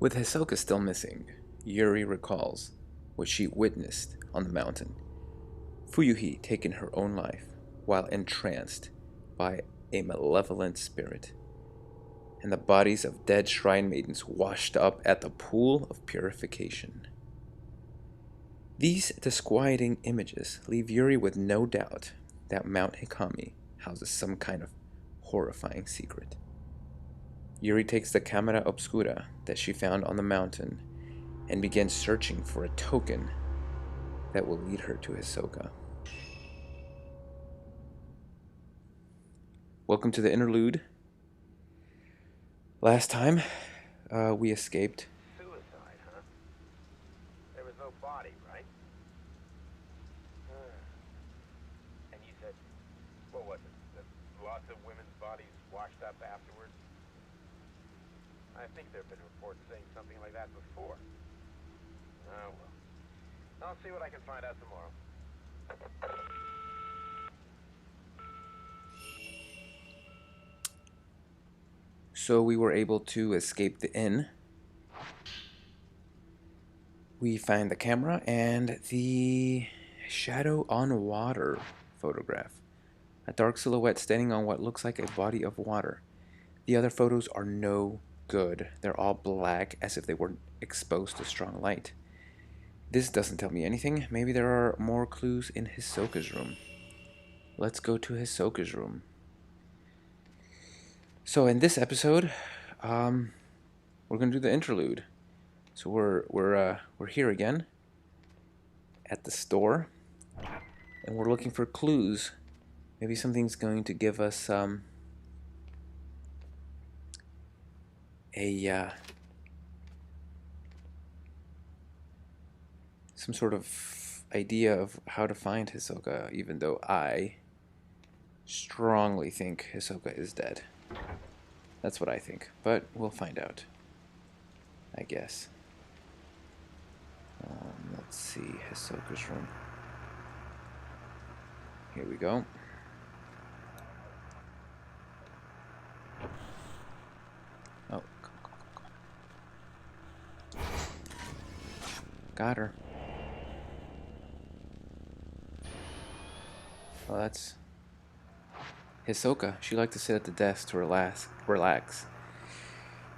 With Hisoka still missing, Yuri recalls what she witnessed on the mountain. Fuyuhi taking her own life while entranced by a malevolent spirit, and the bodies of dead shrine maidens washed up at the pool of purification. These disquieting images leave Yuri with no doubt that Mount Hikami houses some kind of horrifying secret. Yuri takes the camera obscura that she found on the mountain and begins searching for a token that will lead her to Hisoka. Welcome to the interlude. Last time, we escaped. Suicide, huh? There was no body, right? And you said, what was it? That lots of women's bodies washed up afterwards? I think there have been reports saying something like that before. Oh, well. I'll see what I can find out tomorrow. So we were able to escape the inn. We find the camera and the shadow on water photograph. A dark silhouette standing on what looks like a body of water. The other photos are no good. They're all black, as if they were exposed to strong light. This doesn't tell me anything. Maybe there are more clues in Hisoka's room. Let's go to Hisoka's room. So in this episode, we're gonna do the interlude. So we're here again at the store, and we're looking for clues. Maybe something's going to give us a some sort of idea of how to find Hisoka, even though I strongly think Hisoka is dead. That's what I think, but we'll find out, I guess. Let's see, Hisoka's room. Here we go. Oh, got her. Well, that's Hisoka. She liked to sit at the desk to relax.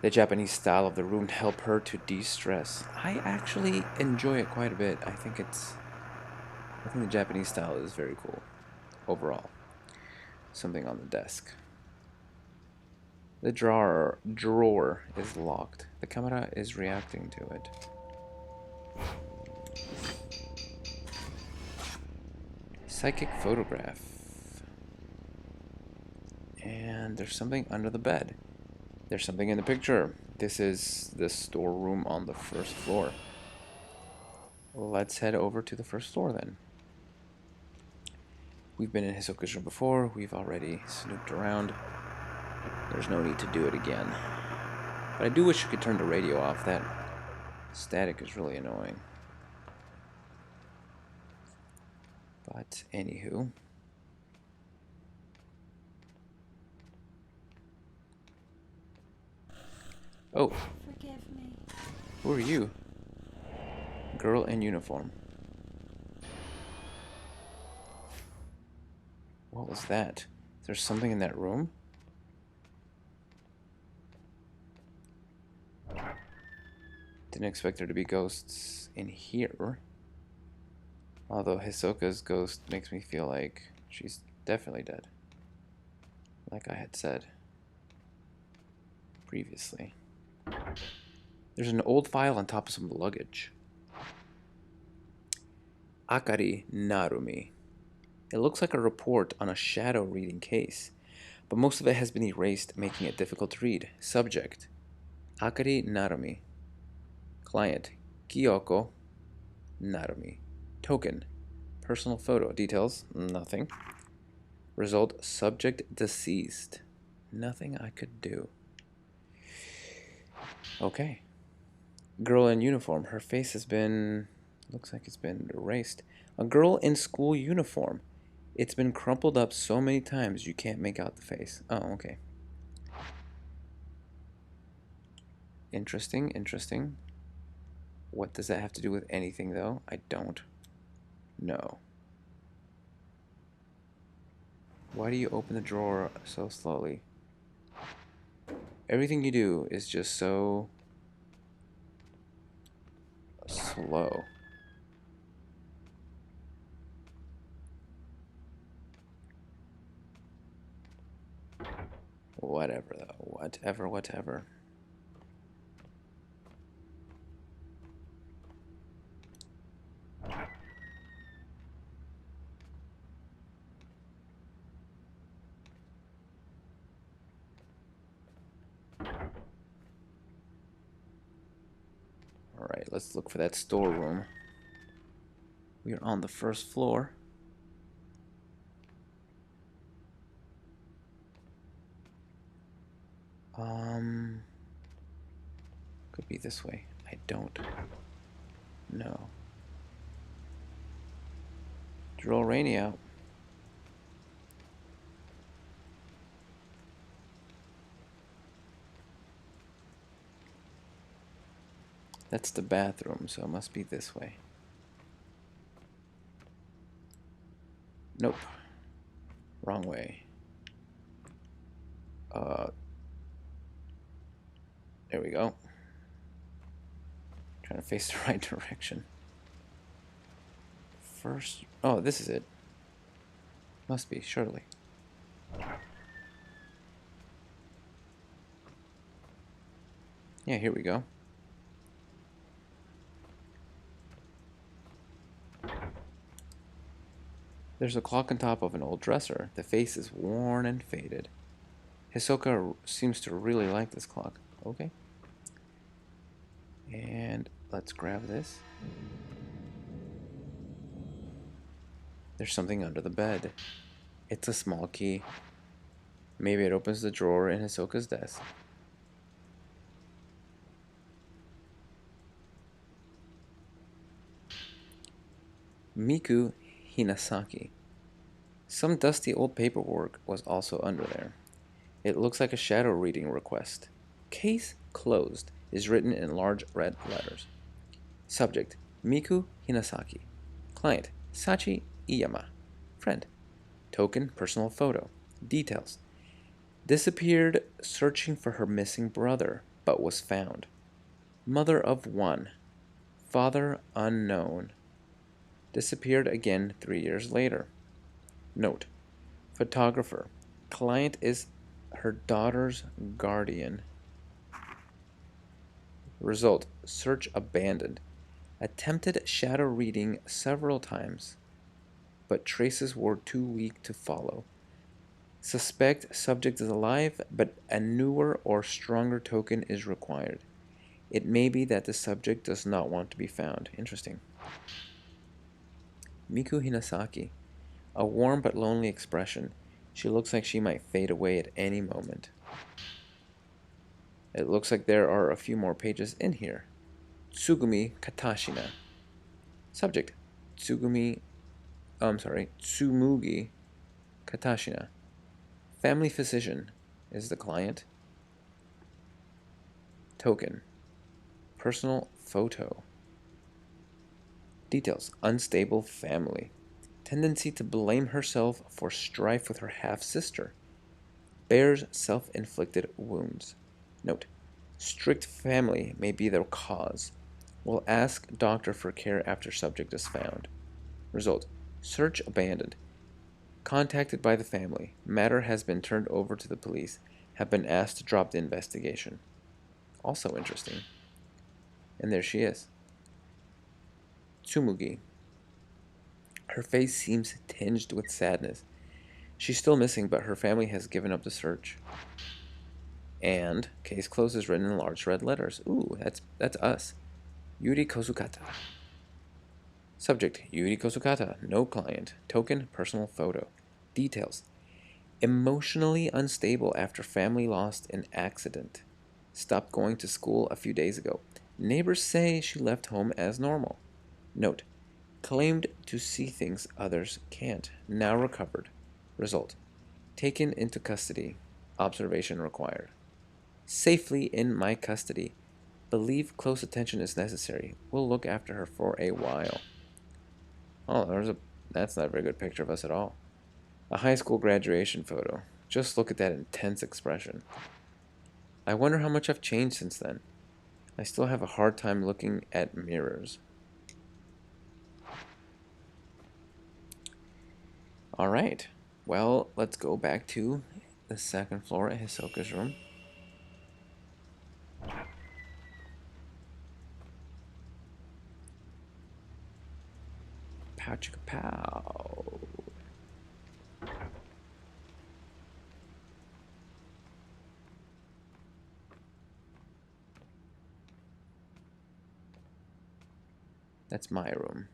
The Japanese style of the room helped her to de-stress. I actually enjoy it quite a bit. I think the Japanese style is very cool overall. Something on the desk. The drawer is locked. The camera is reacting to it. Psychic photograph. And there's something under the bed. There's something in the picture. This is the storeroom on the first floor. Let's head over to the first floor then. We've been in Hisoka's room before. We've already snooped around. There's no need to do it again. But I do wish you could turn the radio off. That static is really annoying. But anywho. Oh. Forgive me. Who are you? Girl in uniform. What was that? Is there something in that room? Didn't expect there to be ghosts in here. Although Hisoka's ghost makes me feel like she's definitely dead. Like I had said previously. There's an old file on top of some luggage. Akari Narumi. It looks like a report on a shadow reading case, but most of it has been erased, making it difficult to read. Subject: Akari Narumi. Client: Kyoko Narumi. Token: personal photo. Details: nothing. Result: subject deceased. Nothing I could do. Okay. Girl in uniform. Her face has been... looks like it's been erased. A girl in school uniform. It's been crumpled up so many times you can't make out the face. Oh, okay. Interesting, interesting. What does that have to do with anything, though? I don't know. Why do you open the drawer so slowly? Everything you do is just so slow. Whatever, though. Whatever, whatever. Alright, let's look for that storeroom. We are on the first floor. Could be this way. I don't know. Drill Rainy out. That's the bathroom, so it must be this way. Nope. Wrong way. There we go. Trying to face the right direction. First... Oh, this is it. Must be, surely. Yeah, here we go. There's a clock on top of an old dresser. The face is worn and faded. Hisoka seems to really like this clock. Okay. And let's grab this. There's something under the bed. It's a small key. Maybe it opens the drawer in Hisoka's desk. Miku Hinasaki. Some dusty old paperwork was also under there. It looks like a shadow reading request. Case closed is written in large red letters. Subject, Miku Hinasaki. Client, Sachi Iyama. Friend. Token, personal photo. Details. Disappeared searching for her missing brother, but was found. Mother of one. Father unknown. Disappeared again 3 years later. Note. Photographer. Client is her daughter's guardian. Result. Search abandoned. Attempted shadow reading several times, but traces were too weak to follow. Suspect subject is alive, but a newer or stronger token is required. It may be that the subject does not want to be found. Interesting. Miku Hinasaki. A warm but lonely expression. She looks like she might fade away at any moment. It looks like there are a few more pages in here. Tsugumi Katashina. Subject. Tsumugi Katashina. Family physician is the client. Token. Personal photo. Details. Unstable family. Tendency to blame herself for strife with her half-sister. Bears self-inflicted wounds. Note. Strict family may be the cause. Will ask doctor for care after subject is found. Result. Search abandoned. Contacted by the family. Matter has been turned over to the police. Have been asked to drop the investigation. Also interesting. And there she is. Tsumugi. Her face seems tinged with sadness. She's still missing, but her family has given up the search. And case closed is written in large red letters. Ooh, that's us. Yuri Kozukata. Subject, Yuri Kozukata. No client. Token, personal photo. Details. Emotionally unstable after family lost in accident. Stopped going to school a few days ago. Neighbors say she left home as normal. Note. Claimed to see things others can't. Now recovered. Result. Taken into custody. Observation required. Safely in my custody. Believe close attention is necessary. We'll look after her for a while. Oh, that's not a very good picture of us at all. A high school graduation photo. Just look at that intense expression. I wonder how much I've changed since then. I still have a hard time looking at mirrors. Alright, well, let's go back to the second floor at Hisoka's room. Pow chicka pow. That's my room.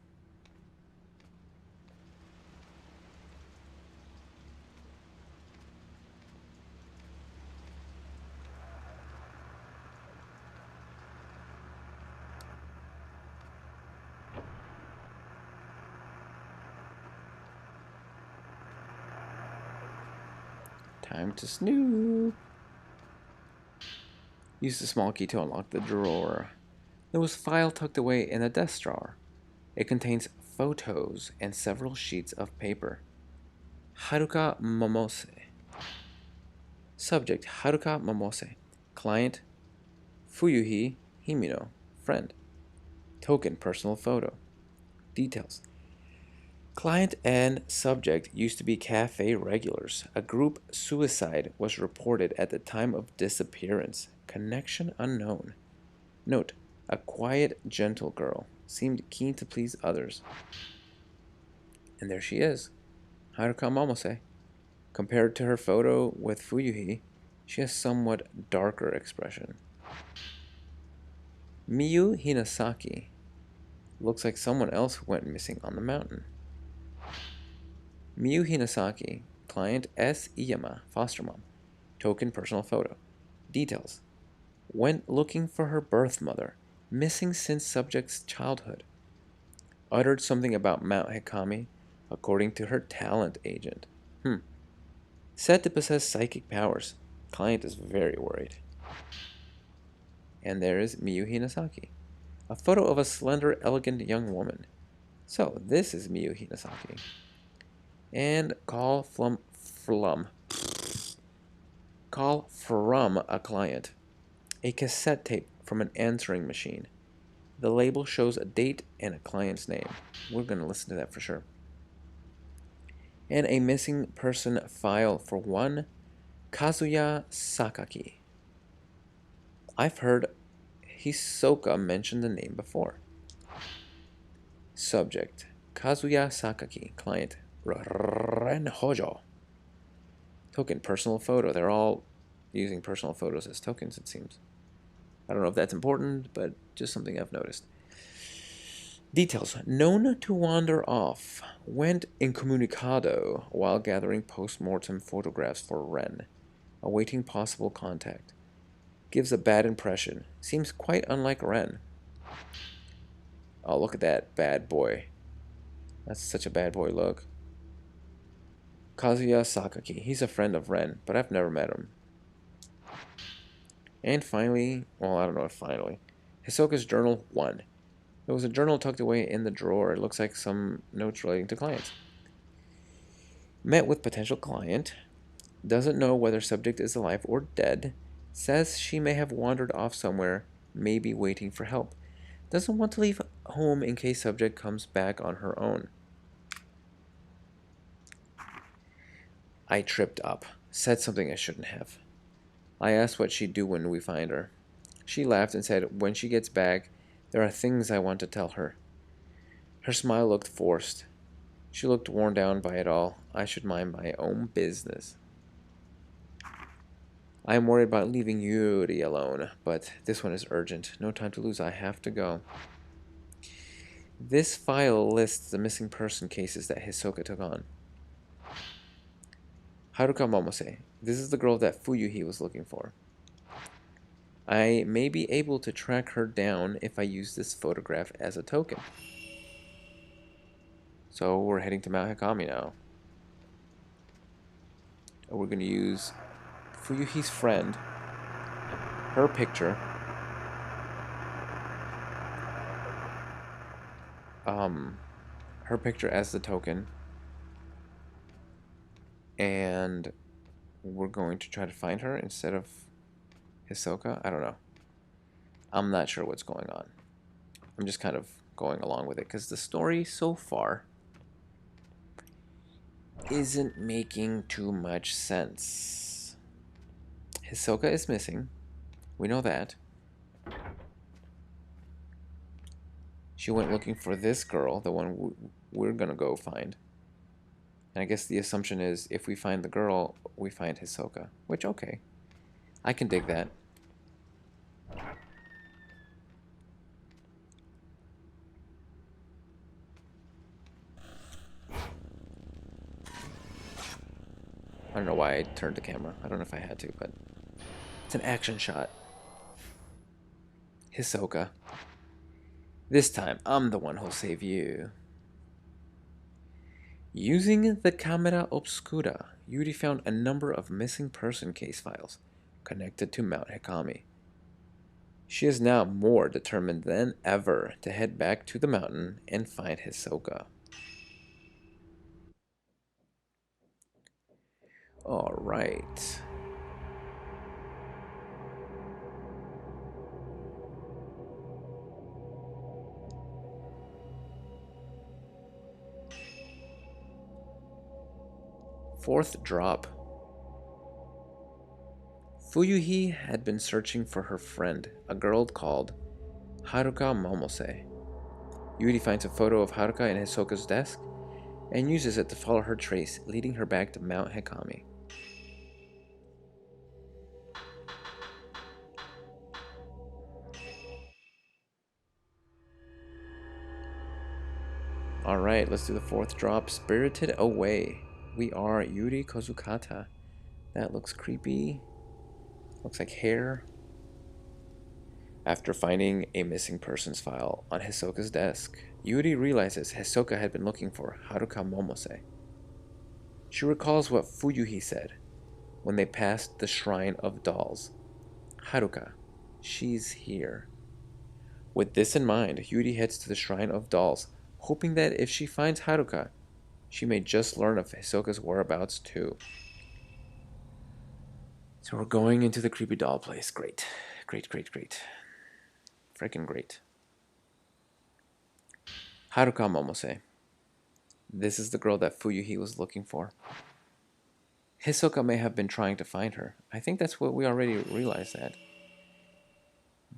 Time to snoop. Use the small key to unlock the drawer. There was a file tucked away in the desk drawer. It contains photos and several sheets of paper. Haruka Momose. Subject Haruka Momose. Client Fuyuhi Himino. Friend. Token personal photo. Details. Client and subject used to be cafe regulars. A group suicide was reported at the time of disappearance. Connection unknown. Note, a quiet, gentle girl. Seemed keen to please others. And there she is. Haruka Momose. Compared to her photo with Fuyuhi, she has somewhat darker expression. Miyu Hinasaki. Looks like someone else went missing on the mountain. Miyu Hinasaki, client S. Iyama, foster mom. Token personal photo. Details. Went looking for her birth mother, missing since subject's childhood. Uttered something about Mount Hikami, according to her talent agent. Said to possess psychic powers. Client is very worried. And there is Miyu Hinasaki. A photo of a slender, elegant young woman. So, this is Miyu Hinasaki. And call from a client. A cassette tape from an answering machine. The label shows a date and a client's name. We're going to listen to that for sure. And a missing person file for one Kazuya Sakaki. I've heard Hisoka mention the name before. Subject Kazuya Sakaki. Client Ren Hojo. Token personal photo. They're all using personal photos as tokens, it seems. I don't know if that's important, but just something I've noticed. Details. Known to wander off. Went incommunicado while gathering post-mortem photographs for Ren. Awaiting possible contact. Gives a bad impression. Seems quite unlike Ren. Oh, look at that bad boy. That's such a bad boy look. Kazuya Sakaki. He's a friend of Ren, but I've never met him. And finally, well, I don't know if finally, Hisoka's Journal 1. There was a journal tucked away in the drawer. It looks like some notes relating to clients. Met with potential client. Doesn't know whether subject is alive or dead. Says she may have wandered off somewhere, maybe waiting for help. Doesn't want to leave home in case subject comes back on her own. I tripped up. Said something I shouldn't have. I asked what she'd do when we find her. She laughed and said when she gets back, there are things I want to tell her. Her smile looked forced. She looked worn down by it all. I should mind my own business. I am worried about leaving Yuri alone, but this one is urgent. No time to lose. I have to go. This file lists the missing person cases that Hisoka took on. Haruka Momose. This is the girl that Fuyuhi was looking for. I may be able to track her down if I use this photograph as a token. So we're heading to Mount Hikami now. We're going to use Fuyuhi's friend, her picture, her picture as the token, and we're going to try to find her instead of Hisoka. I don't know. I'm not sure what's going on. I'm just kind of going along with it because the story so far isn't making too much sense. Hisoka is missing. We know that. She went looking for this girl, the one we're gonna go find. And I guess the assumption is if we find the girl, we find Hisoka. Which, okay. I can dig that. I don't know why I turned the camera. I don't know if I had to, but it's an action shot. Hisoka. This time, I'm the one who'll save you. Using the camera obscura, Yuri found a number of missing person case files connected to Mount Hikami. She is now more determined than ever to head back to the mountain and find Hisoka. Alright. Fourth drop. Fuyuhi had been searching for her friend, a girl called Haruka Momose. Yuri finds a photo of Haruka in Hisoka's desk and uses it to follow her trace, leading her back to Mount Hikami. Alright, let's do the fourth drop. Spirited Away. We are Yuri Kozukata. That looks creepy. Looks like hair. After finding a missing persons file on Hisoka's desk, Yuri realizes Hisoka had been looking for Haruka Momose. She recalls what Fuyuhi said when they passed the Shrine of Dolls. Haruka, she's here. With this in mind, Yuri heads to the Shrine of Dolls, hoping that if she finds Haruka, she may just learn of Hisoka's whereabouts too. So we're going into the creepy doll place. Great. Great, great, great. Freaking great. Haruka Momose. This is the girl that Fuyuhi was looking for. Hisoka may have been trying to find her. I think that's what we already realized that.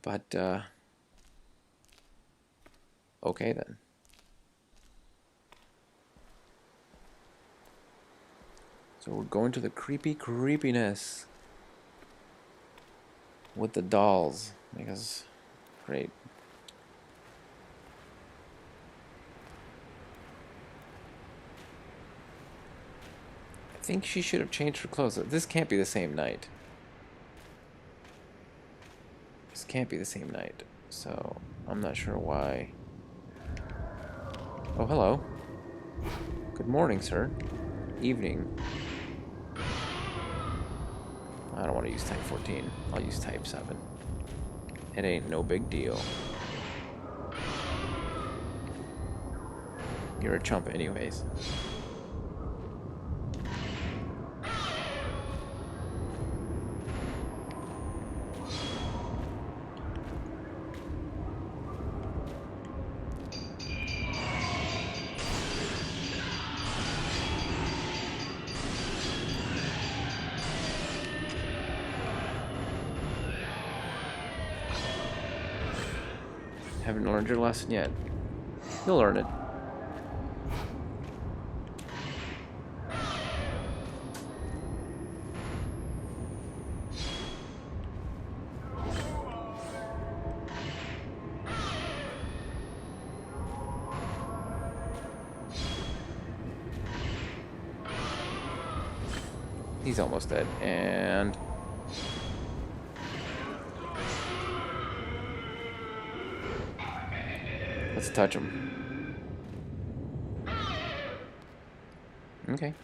But, okay then. So we're going to the creepiness with the dolls. Because, great. I think she should have changed her clothes. This can't be the same night. This can't be the same night. So, I'm not sure why. Oh, hello. Good morning, sir. Evening. I don't want to use type 14. I'll use type 7. It ain't no big deal. You're a chump anyways. Haven't learned your lesson yet. You'll learn it. He's almost dead, and let's touch him. Okay.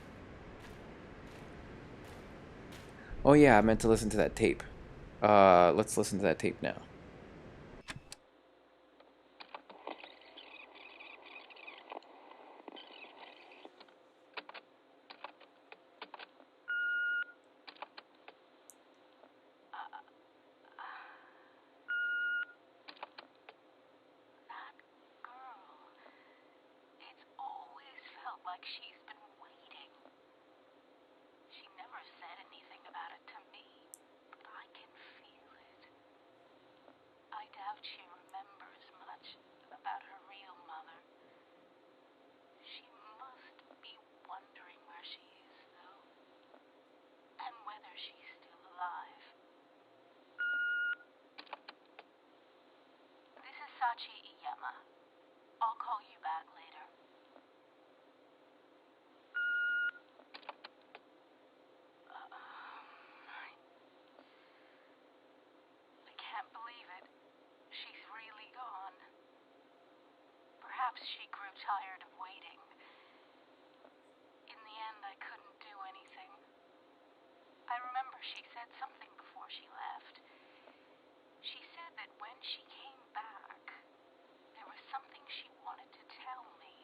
Oh yeah, I meant to listen to that tape. Let's listen to that tape now. like she's been waiting. She never said anything about it to me, but I can feel it. I doubt she remembers much about her real mother. She must be wondering where she is, though, and whether she's still alive. This is Sachi Iyama. I'll call you back later. I can't believe it. She's really gone. Perhaps she grew tired of waiting. In the end, I couldn't do anything. I remember she said something before she left. She said that when she came back, there was something she wanted to tell me.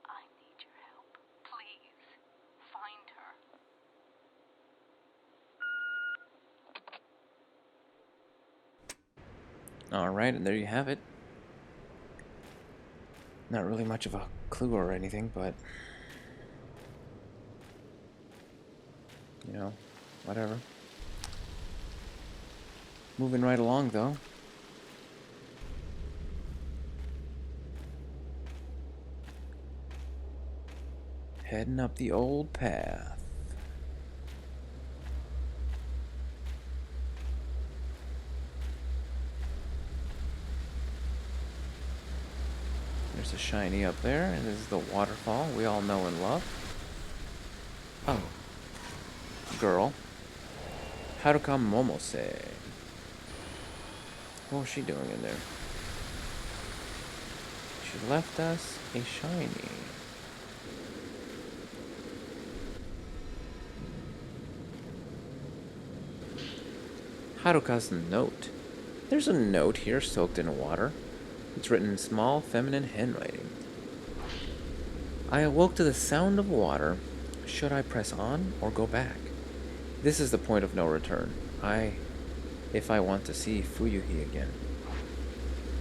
I need your help. Please, find her. Alright, and there you have it. Not really much of a clue or anything, but you know, whatever. Moving right along, though. Heading up the old path. There's a shiny up there, and this is the waterfall we all know and love. Oh. Girl. Haruka Momose. What was she doing in there? She left us a shiny. Haruka's note. There's a note here soaked in water. It's written in small, feminine handwriting. I awoke to the sound of water. Should I press on or go back? This is the point of no return. If I want to see Fuyuhi again.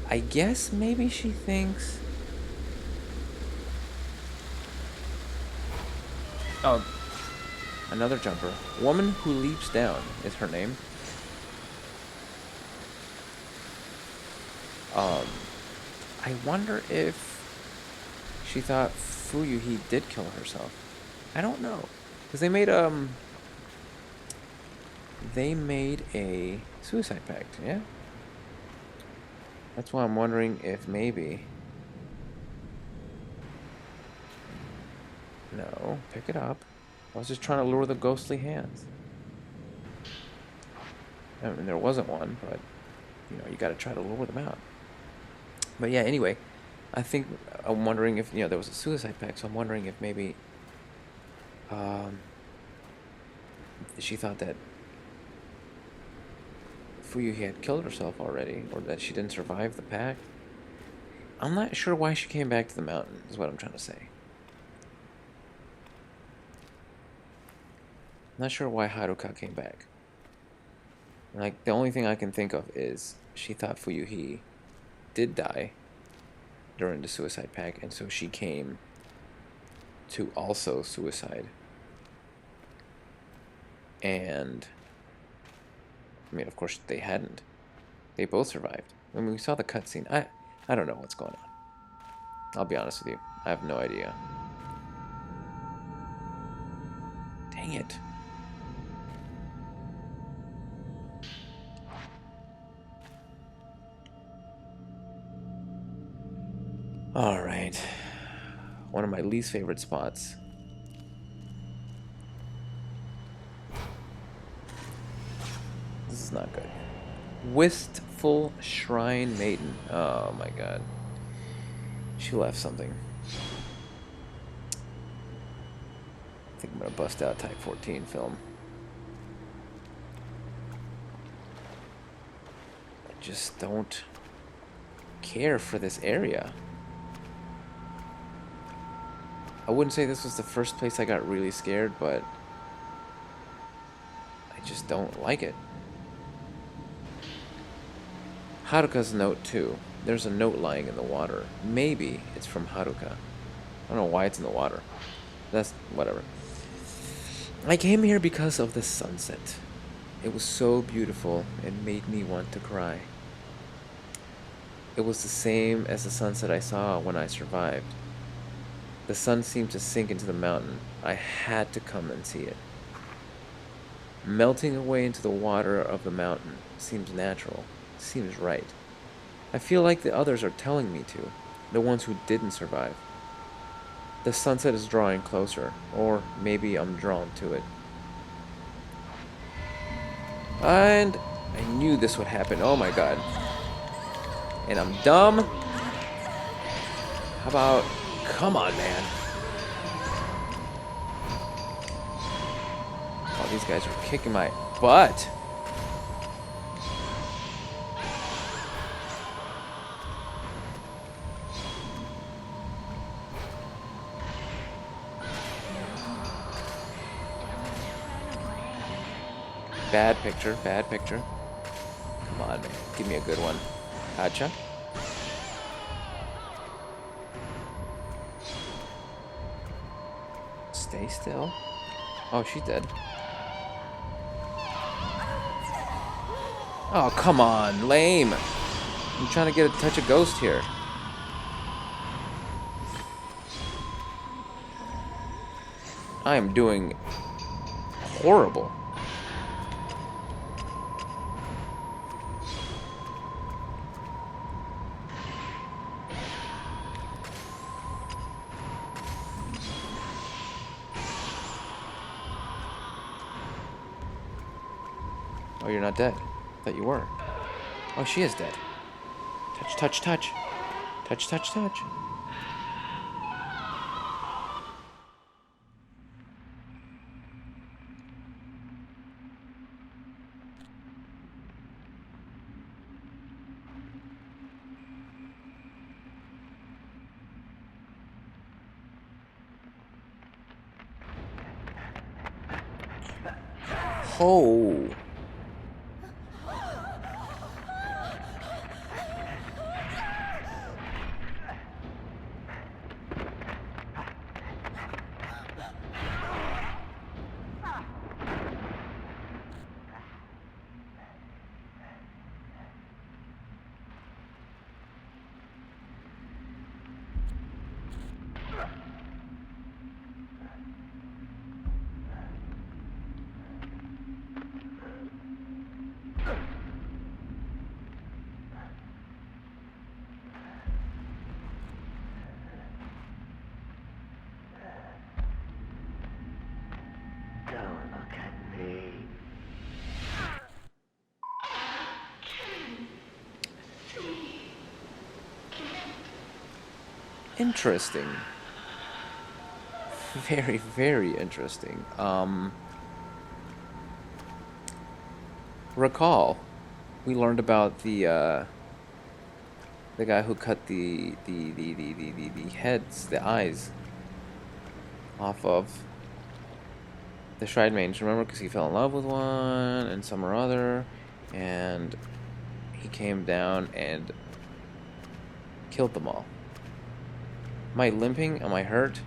I guess maybe she thinks... Oh, another jumper. Woman Who Leaps Down is her name. I wonder if she thought Fuyuhi did kill herself. I don't know. Because they made a suicide pact, yeah? That's why I'm wondering if maybe... No, pick it up. I was just trying to lure the ghostly hands. I mean, there wasn't one, but, you know, you gotta try to lure them out. But yeah, anyway, I'm wondering if, there was a suicide pact, so I'm wondering if maybe, she thought that Fuyuhi had killed herself already, or that she didn't survive the pact. I'm not sure why she came back to the mountain, is what I'm trying to say. I'm not sure why Haruka came back. Like, the only thing I can think of is she thought Fuyuhi did die during the suicide pact, and so she came to also suicide. And I mean, of course, they hadn't. They both survived. I mean, we saw the cutscene. I don't know what's going on. I'll be honest with you. I have no idea. Dang it. Alright. One of my least favorite spots. This is not good. Wistful Shrine Maiden. Oh my god. She left something. I think I'm gonna bust out Type 14 film. I just don't care for this area. I wouldn't say this was the first place I got really scared, but I just don't like it. Haruka's note, too. There's a note lying in the water. Maybe it's from Haruka. I don't know why it's in the water. That's whatever. I came here because of the sunset. It was so beautiful, it made me want to cry. It was the same as the sunset I saw when I survived. The sun seemed to sink into the mountain. I had to come and see it. Melting away into the water of the mountain seems natural, seems right. I feel like the others are telling me to, the ones who didn't survive. The sunset is drawing closer, or maybe I'm drawn to it. And I knew this would happen. Oh my god. And I'm dumb. How about... Come on, man. Oh, these guys are kicking my butt. Bad picture, bad picture. Come on, man. Give me a good one. Gotcha. Stay still. Oh, she's dead. Oh, come on. Lame. I'm trying to get a touch of ghost here. I am doing horrible. Oh, you're not dead. I thought you were. Oh, she is dead. Touch, touch, touch. Touch, touch, touch. Oh. Don't look at me. Interesting. Very, very interesting. Recall, we learned about the guy who cut the heads, the eyes off of the Shrine Mages. Remember, because he fell in love with one and some or other, and he came down and killed them all. Am I limping? Am I hurt?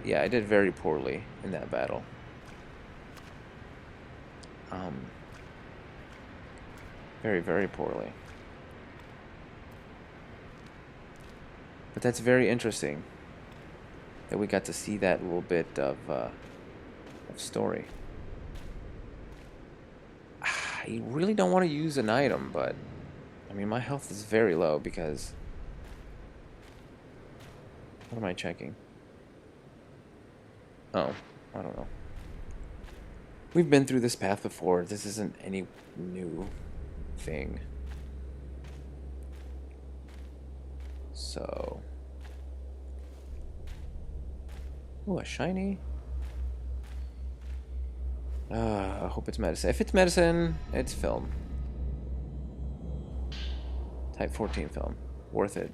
Yeah, I did very poorly in that battle. Very, very poorly. But that's very interesting that we got to see that little bit of story. I really don't want to use an item, but I mean, my health is very low because... What am I checking? Oh, I don't know. We've been through this path before. This isn't any new thing. So... Oh, a shiny. I hope it's medicine. If it's medicine, it's film. Type 14 film. Worth it.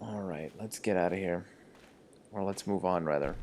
Alright, let's get out of here. Or let's move on, rather.